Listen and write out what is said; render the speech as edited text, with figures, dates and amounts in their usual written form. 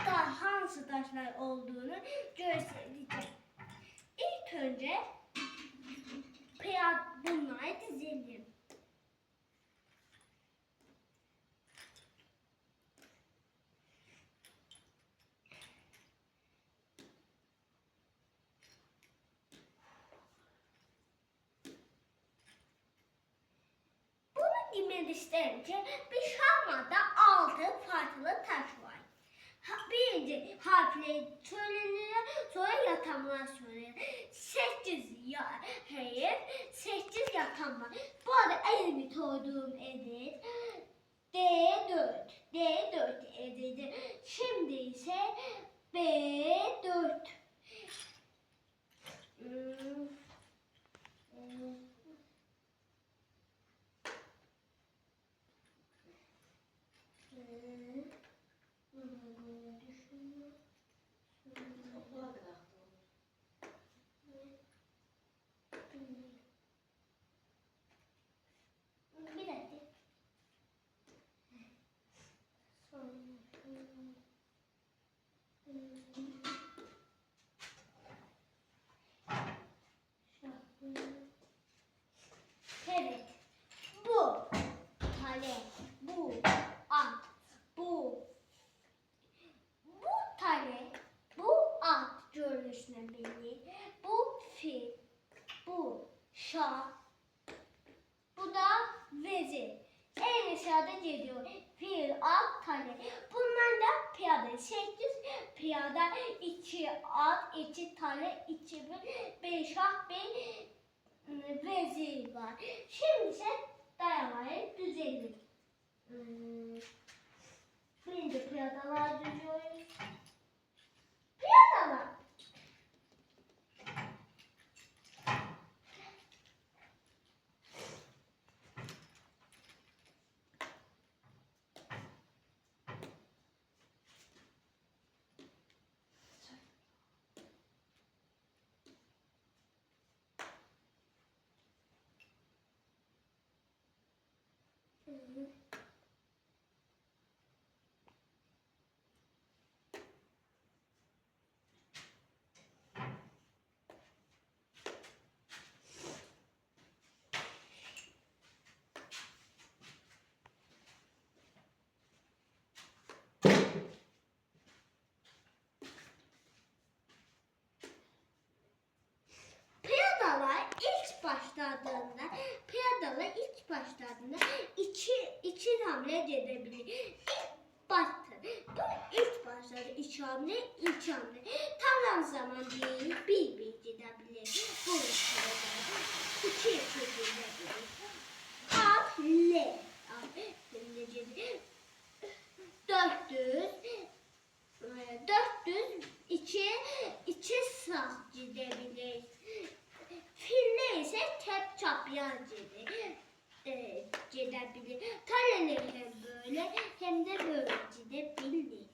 daha hansı taşlar olduğunu göstereceğim. İlk önce bunları dizelim. Dizilişlerince bir şahmada 6 farklı taş var. Birinci harfleri söylenir, sonra yatamlar söylenir. 8 yatan var. Bu arada elimi koyduğum edet D4 ededi. Şimdi ise B4. Evet, bu kale, bu at, bu tane, bu at görünüşüne belli, bu fil, bu şah, bu da vezir. En aşağıda geliyor fil, at, tane. Bunlar da piyade. 8 piyade, 2 at, 2 tane, 2 bir şah, bir vezir var. Şimdi ise dayamayı düzelim. Birinci piyadalar düzüyoruz. Piyadalar. Piyadalar iki hamle edebilir. İlk başlarda iki hamle. Tamam zaman değil, bir gidebilir. Bu iki gidebilir. Hamle. 400 iki sağ gidebilir. Fille ise tek çapraz gidebilir. Taneleri hem böyle hem de böyle gidebilir.